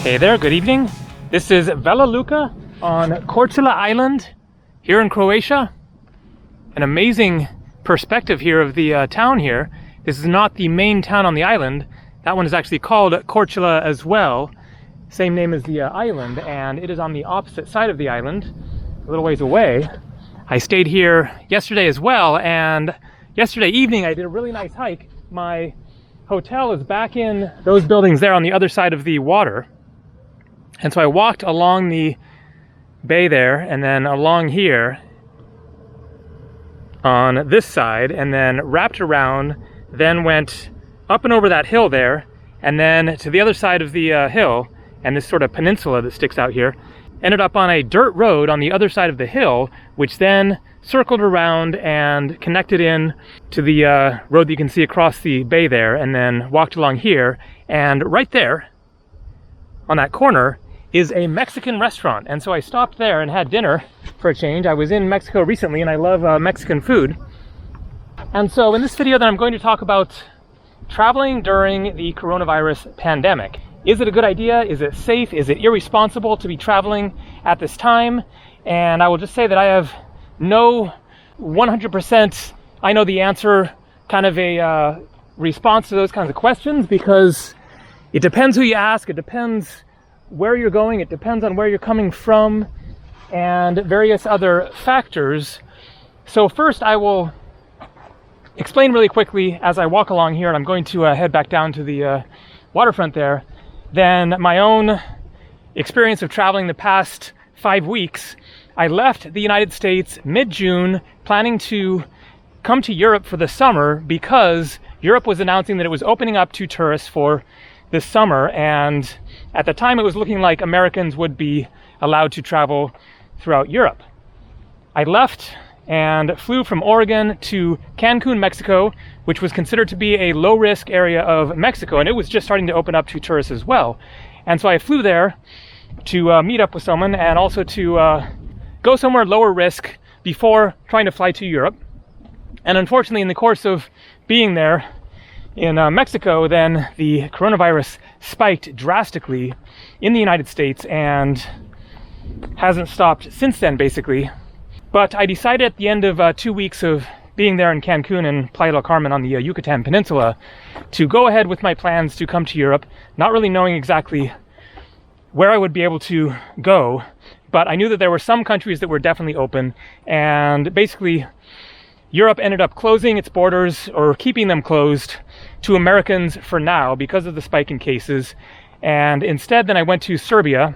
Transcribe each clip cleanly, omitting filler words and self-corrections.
Hey there, good evening. This is Vela Luka on Korcula Island here in Croatia. An amazing perspective here of the town here. This is not the main town on the island. That one is actually called Korcula as well. Same name as the island, and it is on the opposite side of the island, a little ways away. I stayed here yesterday as well, and yesterday evening I did a really nice hike. My hotel is back in those buildings there on the other side of the water. And so I walked along the bay there, and then along here on this side, and then wrapped around, then went up and over that hill there, and then to the other side of the hill, and this sort of peninsula that sticks out here, ended up on a dirt road on the other side of the hill, which then circled around and connected in to the road that you can see across the bay there, and then walked along here. And right there on that corner is a Mexican restaurant, and so I stopped there and had dinner for a change. I was in Mexico recently and I love Mexican food. And so in this video then I'm going to talk about traveling during the coronavirus pandemic. Is it a good idea? Is it safe? Is it irresponsible to be traveling at this time? And I will just say that I have no 100% I know the answer kind of a response to those kinds of questions, because it depends who you ask, it depends where you're going, it depends on where you're coming from, and various other factors. So first I will explain really quickly as I walk along here, and I'm going to head back down to the waterfront there, then my own experience of traveling the past 5 weeks. I left the United States mid-June, planning to come to Europe for the summer because Europe was announcing that it was opening up to tourists for this summer, and at the time it was looking like Americans would be allowed to travel throughout Europe. I left and flew from Oregon to Cancun, Mexico, which was considered to be a low-risk area of Mexico, and it was just starting to open up to tourists as well. And so I flew there to meet up with someone, and also to go somewhere lower risk before trying to fly to Europe. And unfortunately, in the course of being there in Mexico, then the coronavirus spiked drastically in the United States and hasn't stopped since then, basically. But I decided at the end of 2 weeks of being there in Cancun and Playa del Carmen on the Yucatan Peninsula to go ahead with my plans to come to Europe, not really knowing exactly where I would be able to go, but I knew that there were some countries that were definitely open, and basically Europe ended up closing its borders, or keeping them closed, to Americans for now because of the spike in cases. And instead then I went to Serbia,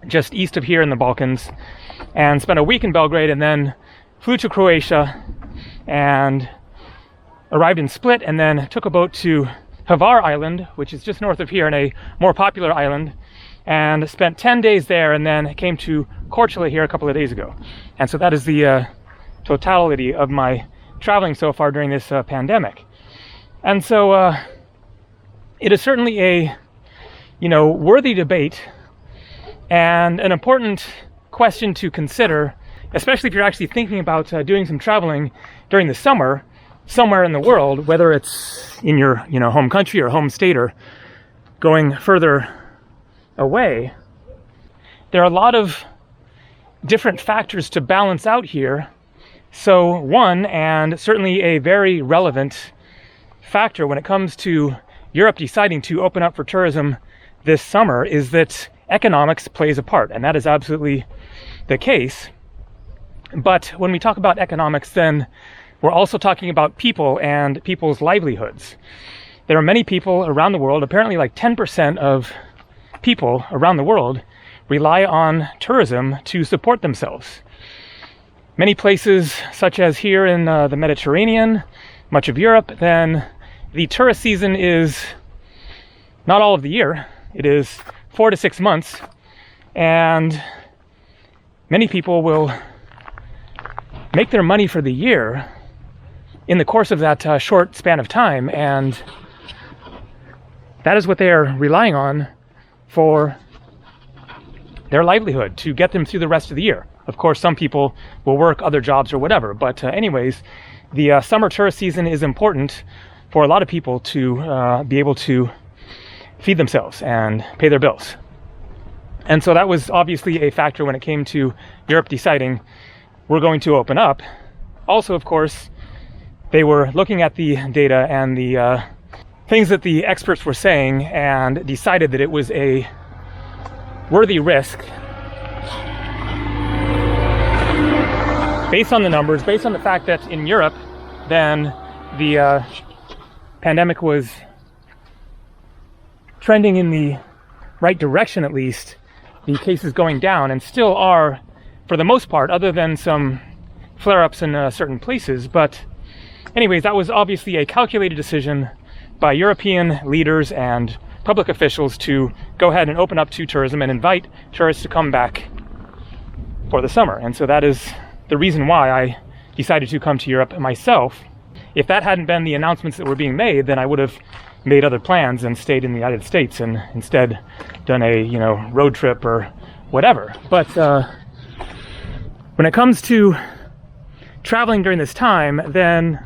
just east of here in the Balkans, and spent a week in Belgrade, and then flew to Croatia and arrived in Split, and then took a boat to Hvar Island, which is just north of here and a more popular island, and spent 10 days there, and then came to Korcula here a couple of days ago. And so that is the totality of my traveling so far during this pandemic. And so it is certainly a worthy debate and an important question to consider, especially if you're actually thinking about doing some traveling during the summer somewhere in the world, whether it's in your home country or home state or going further away. There are a lot of different factors to balance out here. So one, and certainly a very relevant factor when it comes to Europe deciding to open up for tourism this summer, is that economics plays a part, and that is absolutely the case. But when we talk about economics, then we're also talking about people and people's livelihoods. There are many people around the world, apparently like 10% of people around the world rely on tourism to support themselves. Many places, such as here in the Mediterranean, much of Europe, then the tourist season is not all of the year. It is 4 to 6 months, and many people will make their money for the year in the course of that short span of time, and that is what they are relying on for their livelihood, to get them through the rest of the year. Of course, some people will work other jobs or whatever, but anyways, the summer tourist season is important for a lot of people to be able to feed themselves and pay their bills. And so that was obviously a factor when it came to Europe deciding we're going to open up. Also, of course, they were looking at the data and the things that the experts were saying and decided that it was a worthy risk based on the numbers, based on the fact that in Europe, then the pandemic was trending in the right direction, at least, the cases going down, and still are for the most part, other than some flare-ups in certain places. But anyways, that was obviously a calculated decision by European leaders and public officials to go ahead and open up to tourism and invite tourists to come back for the summer. And so that is the reason why I decided to come to Europe myself. If that hadn't been the announcements that were being made, then I would have made other plans and stayed in the United States and instead done a, road trip or whatever. But when it comes to traveling during this time, then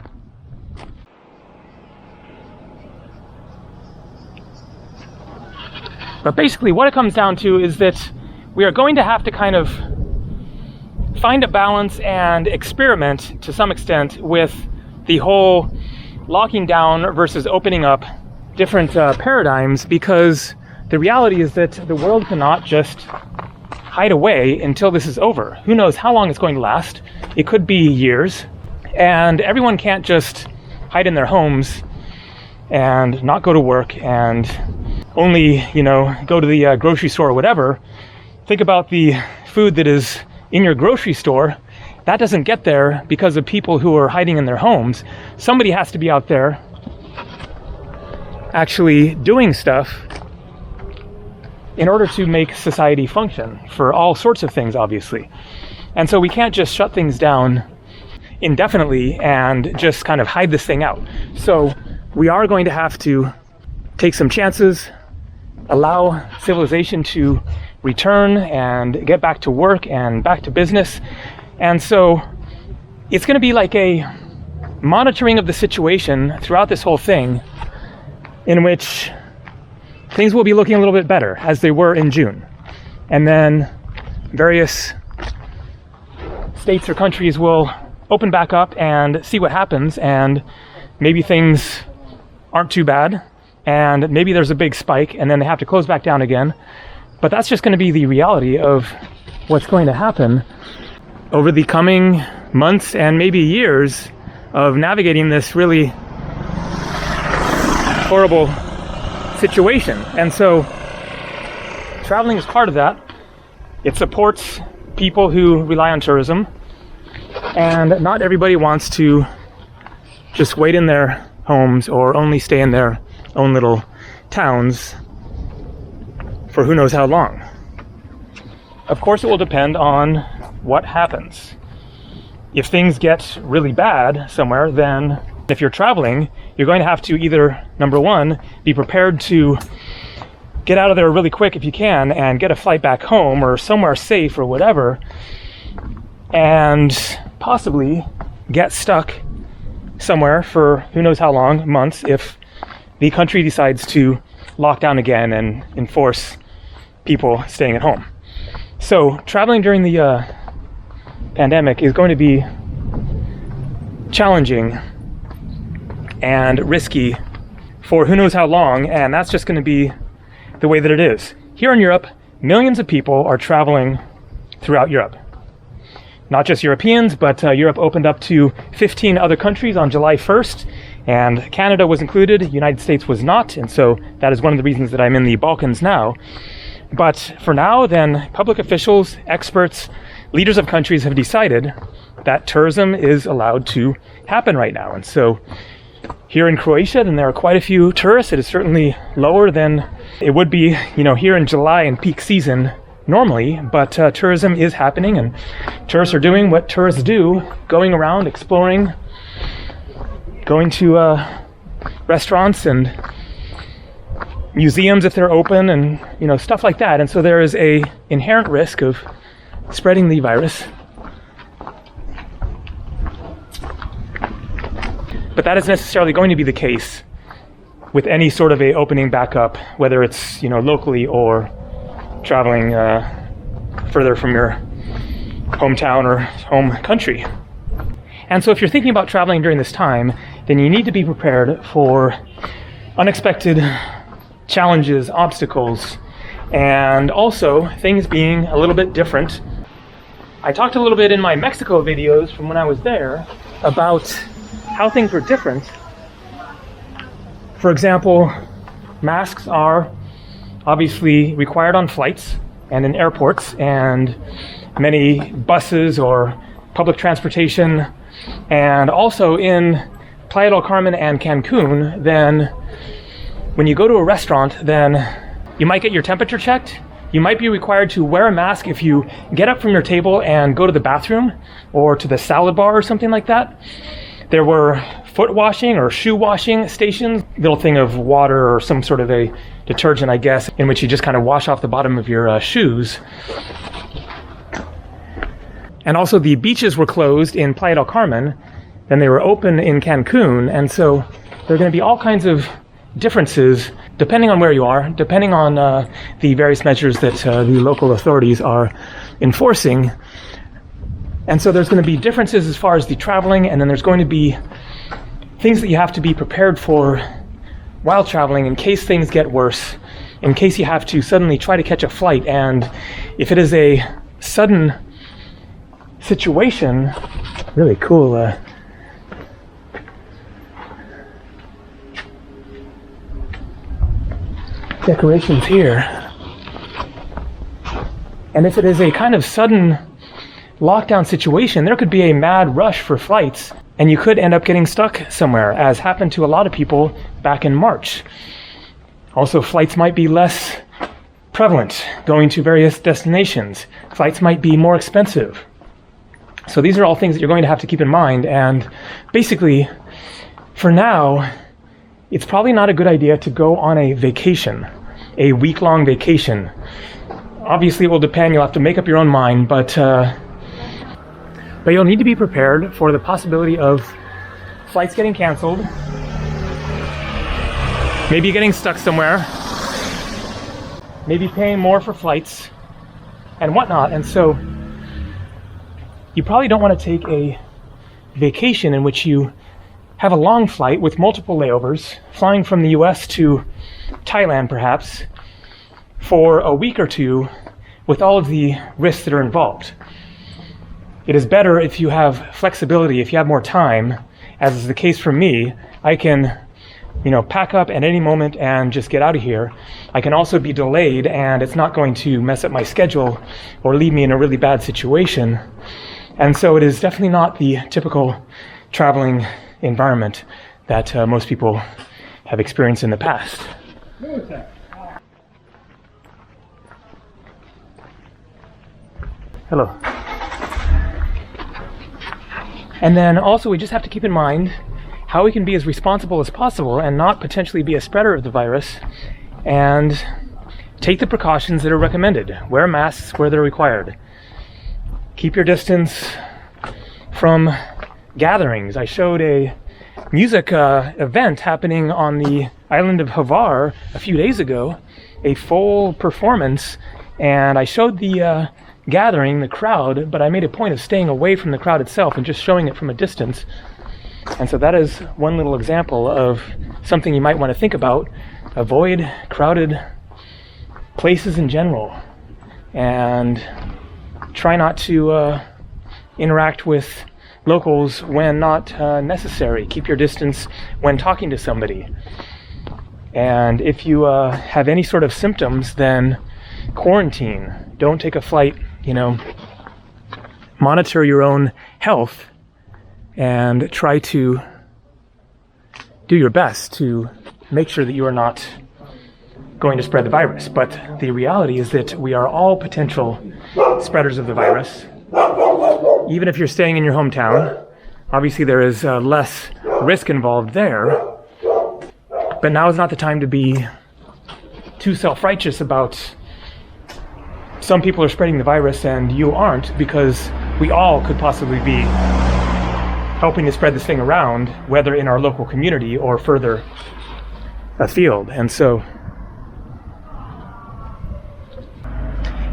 but basically what it comes down to is that we are going to have to kind of find a balance and experiment to some extent with the whole locking down versus opening up different paradigms, because the reality is that the world cannot just hide away until this is over. Who knows how long it's going to last? It could be years, and everyone can't just hide in their homes and not go to work and only, go to the grocery store or whatever. Think about the food that is in your grocery store. That doesn't get there because of people who are hiding in their homes. Somebody has to be out there actually doing stuff in order to make society function for all sorts of things, obviously. And so we can't just shut things down indefinitely and just kind of hide this thing out. So we are going to have to take some chances, allow civilization to return and get back to work and back to business. And so it's going to be like a monitoring of the situation throughout this whole thing, in which things will be looking a little bit better as they were in June. And then various states or countries will open back up and see what happens, and maybe things aren't too bad, and maybe there's a big spike and then they have to close back down again. But that's just going to be the reality of what's going to happen over the coming months and maybe years of navigating this really horrible situation. And so traveling is part of that. It supports people who rely on tourism, and not everybody wants to just wait in their homes or only stay in their own little towns for who knows how long. Of course, it will depend on what happens. If things get really bad somewhere, then if you're traveling, you're going to have to either, number one, be prepared to get out of there really quick if you can and get a flight back home or somewhere safe or whatever, and possibly get stuck somewhere for who knows how long, months, if the country decides to lock down again and enforce people staying at home. So traveling during the pandemic is going to be challenging and risky for who knows how long, and that's just going to be the way that it is. Here in Europe, millions of people are traveling throughout Europe. Not just Europeans, but Europe opened up to 15 other countries on July 1st, and Canada was included, the United States was not, and so that is one of the reasons that I'm in the Balkans now. But for now, then, public officials, experts, leaders of countries have decided that tourism is allowed to happen right now. And so here in Croatia, then there are quite a few tourists. It is certainly lower than it would be, here in July in peak season normally, but tourism is happening, and tourists are doing what tourists do, going around, exploring, going to restaurants and museums if they're open, and stuff like that. And so there is a inherent risk of spreading the virus. But that is necessarily going to be the case with any sort of a opening back up, whether it's locally or traveling further from your hometown or home country. And so if you're thinking about traveling during this time, then you need to be prepared for unexpected challenges, obstacles, and also things being a little bit different. I talked a little bit in my Mexico videos from when I was there about how things were different. For example, masks are obviously required on flights and in airports and many buses or public transportation, and also in Playa del Carmen and Cancun. Then when you go to a restaurant, then you might get your temperature checked. You might be required to wear a mask if you get up from your table and go to the bathroom or to the salad bar or something like that. There were foot washing or shoe washing stations, little thing of water or some sort of a detergent, I guess, in which you just kind of wash off the bottom of your shoes. And also the beaches were closed in Playa del Carmen, then they were open in Cancun, and so there are going to be all kinds of differences depending on where you are, depending on the various measures that the local authorities are enforcing. And so there's going to be differences as far as the traveling, and then there's going to be things that you have to be prepared for while traveling in case things get worse, in case you have to suddenly try to catch a flight. And if it is a sudden situation, really cool decorations here. And if it is a kind of sudden lockdown situation, there could be a mad rush for flights, and you could end up getting stuck somewhere, as happened to a lot of people back in March. Also, flights might be less prevalent going to various destinations. Flights might be more expensive. So these are all things that you're going to have to keep in mind, and basically, for now, it's probably not a good idea to go on a vacation, a week-long vacation. Obviously, it will depend. You'll have to make up your own mind, but you'll need to be prepared for the possibility of flights getting canceled, maybe getting stuck somewhere, maybe paying more for flights, and whatnot. And so you probably don't want to take a vacation in which you have a long flight with multiple layovers, flying from the US to Thailand perhaps, for a week or two with all of the risks that are involved. It is better if you have flexibility, if you have more time, as is the case for me. I can, pack up at any moment and just get out of here. I can also be delayed, and it's not going to mess up my schedule or leave me in a really bad situation. And so it is definitely not the typical traveling environment that most people have experienced in the past. Hello. And then also we just have to keep in mind how we can be as responsible as possible and not potentially be a spreader of the virus, and take the precautions that are recommended. Wear masks where they're required. Keep your distance from gatherings. I showed a music event happening on the island of Hvar a few days ago, a full performance, and I showed the gathering, the crowd, but I made a point of staying away from the crowd itself and just showing it from a distance. And so that is one little example of something you might want to think about. Avoid crowded places in general, and try not to interact with locals when not necessary. Keep your distance when talking to somebody. And if you have any sort of symptoms, then quarantine. Don't take a flight, monitor your own health and try to do your best to make sure that you are not going to spread the virus. But the reality is that we are all potential spreaders of the virus. Even if you're staying in your hometown, obviously there is less risk involved there. But now is not the time to be too self-righteous about some people are spreading the virus and you aren't, because we all could possibly be helping to spread this thing around, whether in our local community or further afield. And so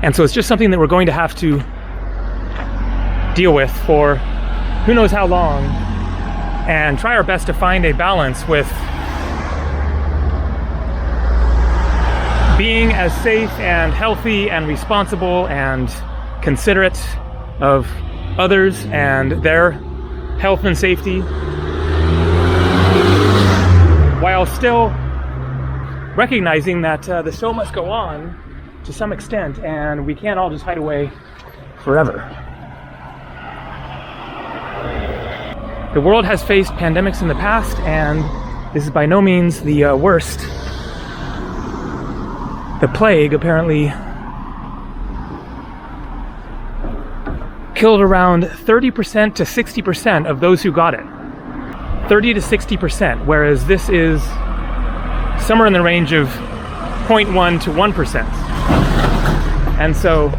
And so it's just something that we're going to have to deal with for who knows how long, and try our best to find a balance with being as safe and healthy and responsible and considerate of others and their health and safety, while still recognizing that the show must go on to some extent, and we can't all just hide away forever. The world has faced pandemics in the past, and this is by no means the worst. The plague apparently killed around 30% to 60% of those who got it. 30 to 60%, whereas this is somewhere in the range of 0.1 to 1%. And so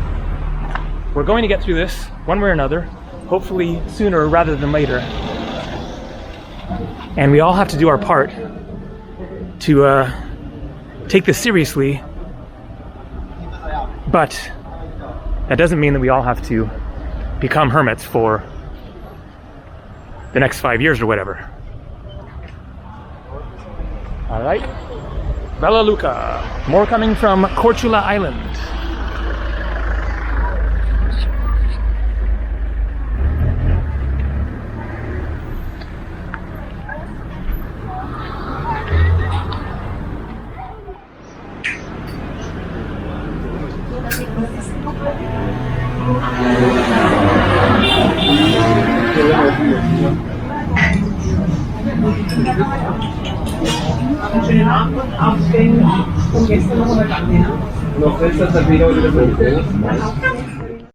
we're going to get through this one way or another, hopefully sooner rather than later. And we all have to do our part to take this seriously, but that doesn't mean that we all have to become hermits for the next 5 years or whatever. All right, Bella Luca. More coming from Korcula Island. Schönen Abend, aufstehen und gestern noch mal abnehmen. Noch besser, dass wir wieder